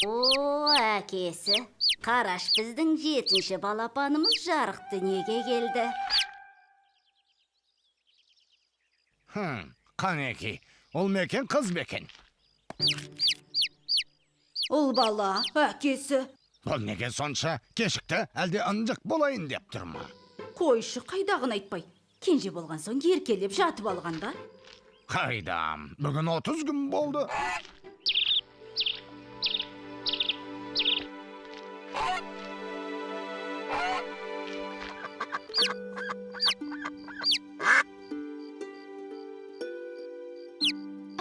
О, әкесі, қараш біздің 7-ші балапанымыз жарық дүниеге келді. Қанеки, ол мекен қыз бекен. Ол бала, әкесі. Бұл неге сонша кешікті, әлде ынжық болайын деп тұрма. Қойшы қайдағын айтпай. Кенже болған соң еркелеп жатып алғанда. Қайдам, бүгін 30 күн болды.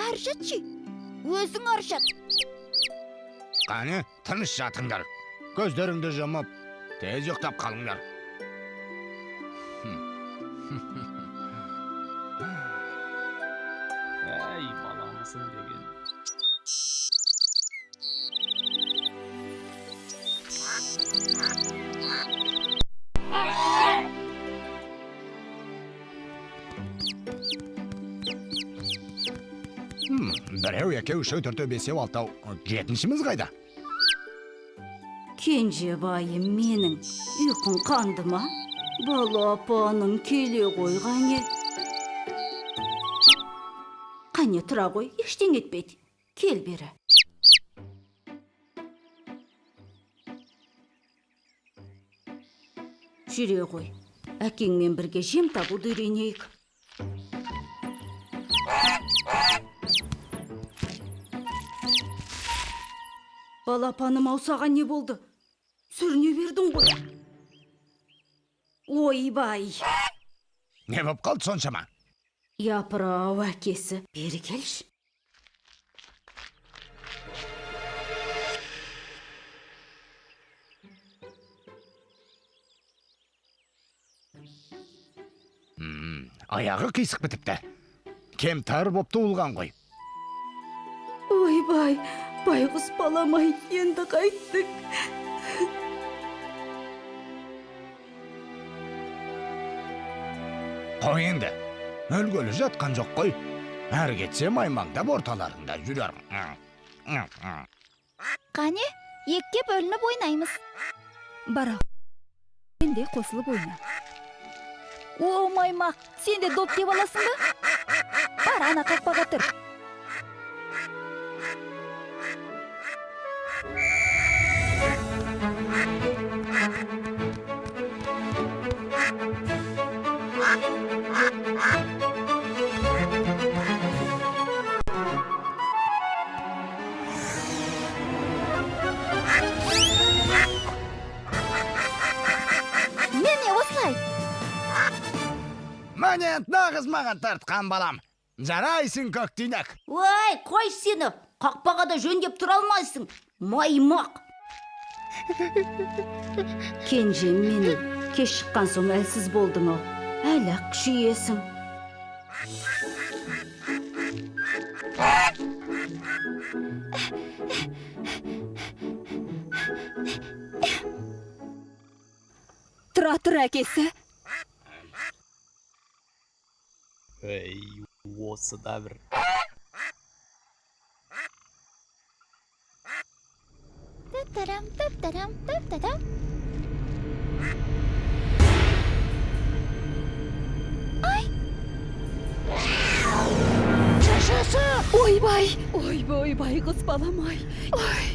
Аршатшы, өзің аршат. Қане, тыныш жатыңдар. Көздеріңді жұмып, тез ұйықтап қалыңдар. Әй, баламысың деген. Біреу, екеу, үшеу, төртеу, бесеу, алтау. 7-шіміз қайда? Кенже байым менің, ұйқың қанды ма? Балапаным келе қойғане. Қане тұра қой, ештен етпейді. Кел бері. Жүре қой, әкеңмен бірге жем табуды үйренейік. Балапаным аусаған не болды? Сүріне бердің ғой. Ойбай. Не боп қалды соншама? Япыр-ау, әкесі, бері келші. Аяғы қисық бітіпті. Кемтар боп туылған ғой. Ойбай, байғұс баламай енді қайттық. Қой енді, өлгөлі жатқан жоқ қой. Әр кетсе маймаңдап орталарында жүрер. Қане, екке бөлініп ойнаймыз. Бара, сен де қосылып ойна. О, маймақ, сен де доп деп аласың ба? Бар, ана қақпаға тұр. Мәне, нағыз маған тартқан балам. Жарайсың көктинек. Ой, қой сені, қақпаға да жөндеп тұра алмайсың. Маймақ. Кенжем менің, кеш шыққан соң әлсіз болдың ау. Әлі күшейесің. Тұра әкесі. Ей, осы да бір. Тап-тарам. Ай! Шашасы! Ойбай, қыз баламай. Ой!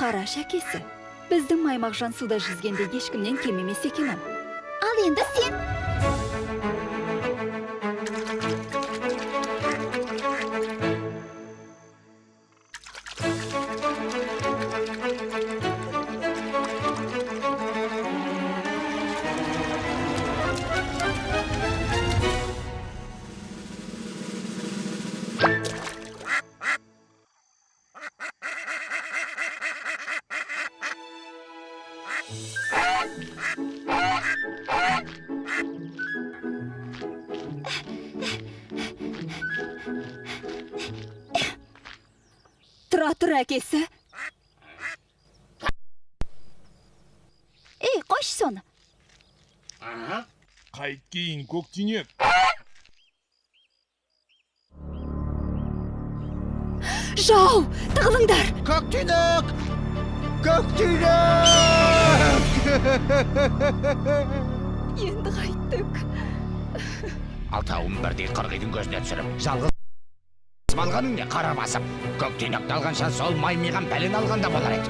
Қараш әкесі, біздің маймақжан суда жүзгенде ешкімнен кем емес екенім. Ал енді сен. Тұра әкесі. Ей, қош соны. Қайт кейін көктүйнек. Жау, тығылыңдар. Көктүйнек! Көктүйнек! Енді қайттық. Алтауын бірдей қырғидың көзіне түсіріп, жалғыз балғаның не қара басып, көктүйнекті алғанша сол маймиған бәлен алғанда болар еді.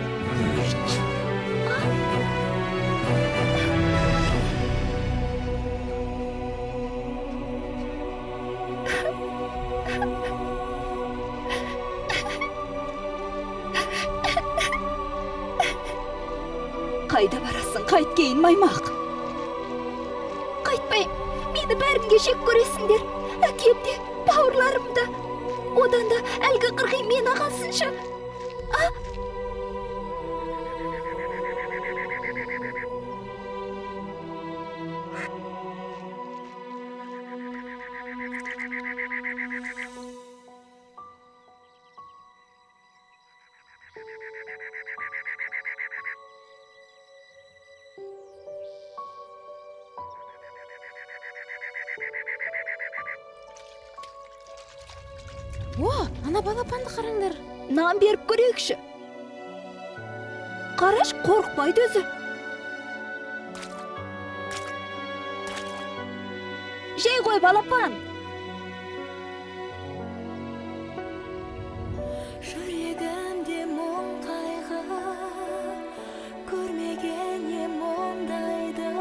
Қайда барасың, қайт кейін маймақ. Қайтпай, мені бәрінге жек көресіңдер. Әкемде, бауырларымда. Одан да әлгі қырғи мен ағасынша. О, ана балапанды қараңдар. Нан беріп көрейікші. Қараш, қорықпайды өзі. Жей ғой балапан. Жүрегімде мұң қайғы, көрмеген ем ондайды.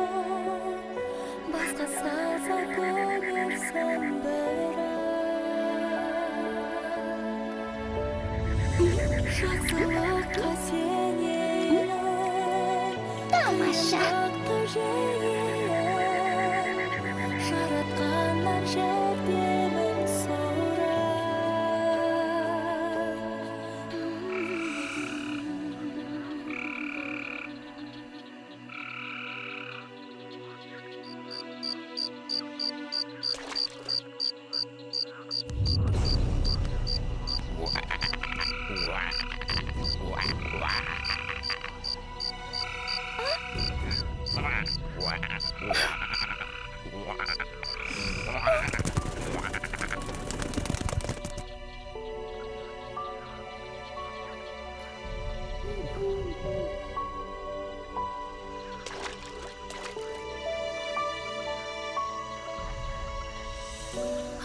Басқа салса көрерсің бірақ. Жақсылыққа сенейін, Тамаша. жақты жейін, жаратқаннан жәрдемін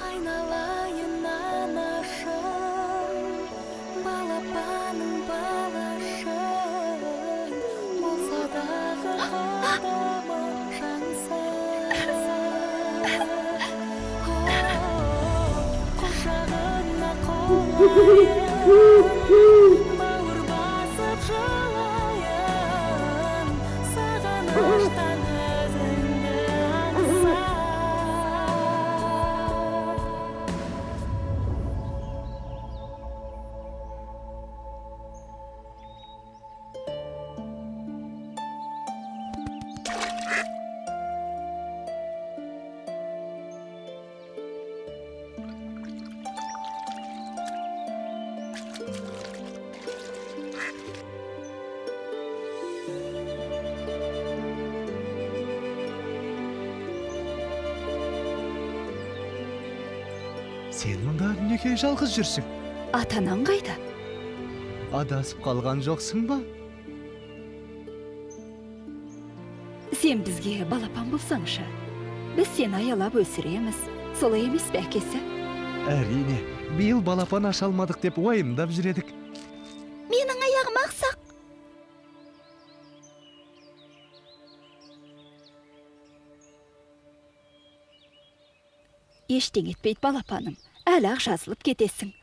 айналайын анашым, балапаның балашым, болса дағы қадамы жансың. Құшағына қолайын, бауыр басып жылайын, сағыныштан өзіңді аңсам. Сен мұнда неге жалғыз жүрсің? Атанаң қайда? Адасып қалған жоқсың ба? Сен бізге балапан болсаңшы. Біз сені аялап өсіреміз. Солай емес пе әкесі? Әрине, биыл балапан аша алмадық деп уайымдап жүредік. Менің аяғым ақсақ. Ештең етпейді балапаным. Әлі-ақ жазылып кетесің.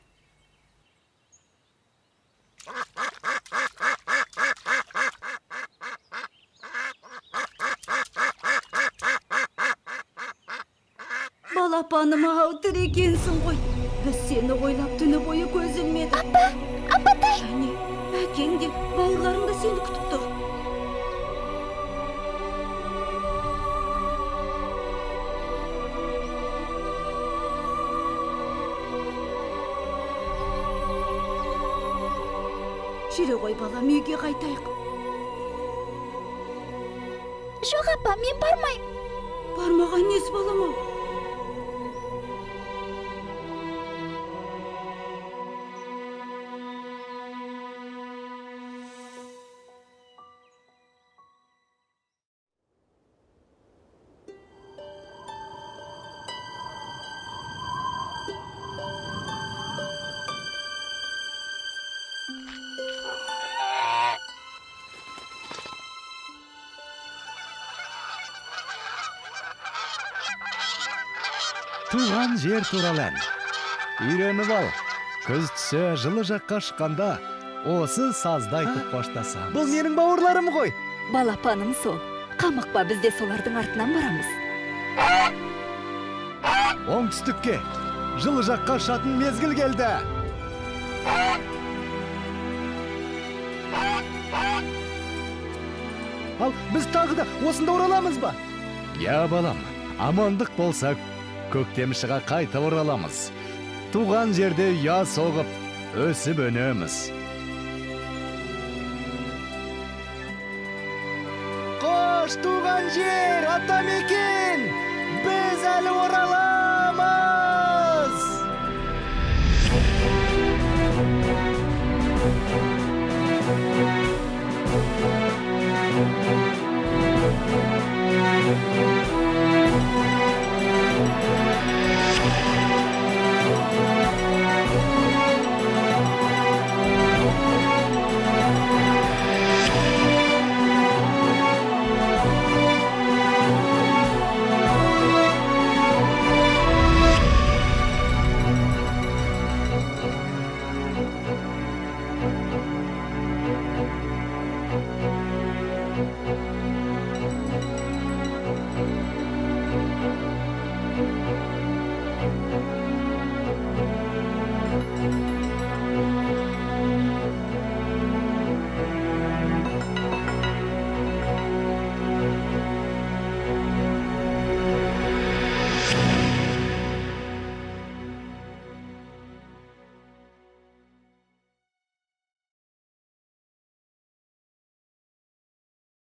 Балапаным ау тірі екенсің ғой. Біз сені ойлап түні бойы көз ілмедік. Апатай! Және әкең де бауырларың да сені күтіп тұр. жүре ғой балам, үйге қайтайық. Жоқ апа, мен бармайм. Бармаған несі балам ау? Туған жер туралы ән. Үйреніп ал. Күз түссе жылы жаққа шыққанда осы сазды айтып қоштасамыз. Бұл менің бауырларым ғой. Балапаным сол. Қамықпа, біз де солардың артынан барамыз. Оңтүстікке жылы жаққа ұшатын мезгіл келді. Ал біз тағы да осында ораламыз ба? Я балам, амандық болса көктемшіға қайта ораламыз. Туған жерде ұя соғып, өсіп өнеміз. Қош туған жер,